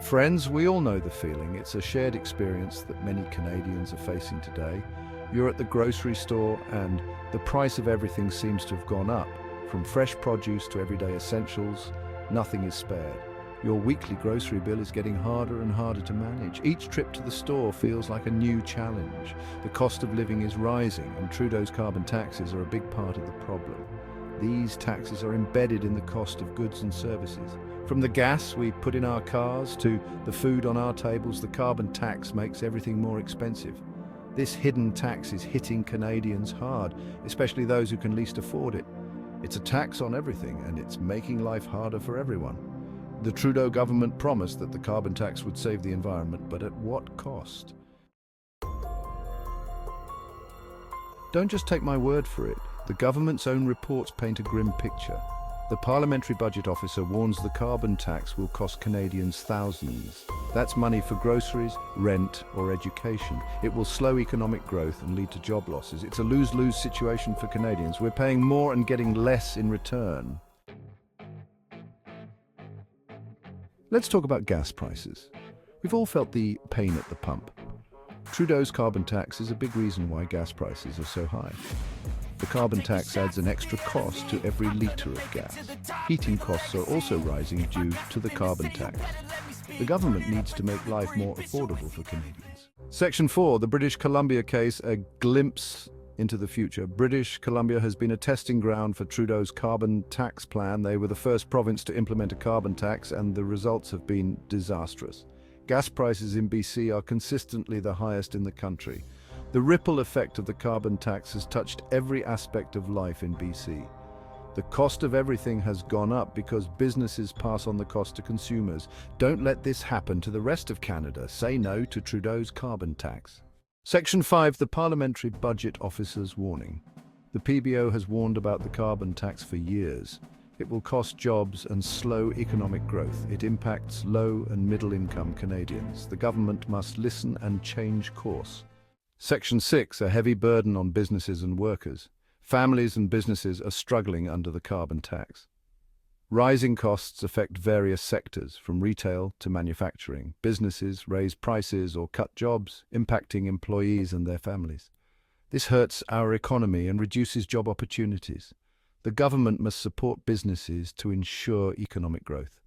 Friends, we all know the feeling. It's a shared experience that many Canadians are facing today. You're at the grocery store and the price of everything seems to have gone up. From fresh produce to everyday essentials, nothing is spared. Your weekly grocery bill is getting harder and harder to manage. Each trip to the store feels like a new challenge. The cost of living is rising, and Trudeau's carbon taxes are a big part of the problem. These taxes are embedded in the cost of goods and services. From the gas we put in our cars to the food on our tables, the carbon tax makes everything more expensive. This hidden tax is hitting Canadians hard, especially those who can least afford it. It's a tax on everything, and it's making life harder for everyone. The Trudeau government promised that the carbon tax would save the environment, but at what cost? Don't just take my word for it. The government's own reports paint a grim picture. The Parliamentary Budget Officer warns the carbon tax will cost Canadians thousands. That's money for groceries, rent, or education. It will slow economic growth and lead to job losses. It's a lose-lose situation for Canadians. We're paying more and getting less in return. Let's talk about gas prices. We've all felt the pain at the pump. Trudeau's carbon tax is a big reason why gas prices are so high. The carbon tax adds an extra cost to every litre of gas. Heating costs are also rising due to the carbon tax. The government needs to make life more affordable for Canadians. Section 4, the British Columbia case, a glimpse into the future. British Columbia has been a testing ground for Trudeau's carbon tax plan. They were the first province to implement a carbon tax, and the results have been disastrous. Gas prices in BC are consistently the highest in the country. The ripple effect of the carbon tax has touched every aspect of life in BC. The cost of everything has gone up because businesses pass on the cost to consumers. Don't let this happen to the rest of Canada. Say no to Trudeau's carbon tax. Section 5, the Parliamentary Budget Officer's warning. The PBO has warned about the carbon tax for years. It will cost jobs and slow economic growth. It impacts low and middle-income Canadians. The government must listen and change course. Section 6, a heavy burden on businesses and workers. Families and businesses are struggling under the carbon tax. Rising costs affect various sectors, from retail to manufacturing. Businesses raise prices or cut jobs, impacting employees and their families. This hurts our economy and reduces job opportunities. The government must support businesses to ensure economic growth.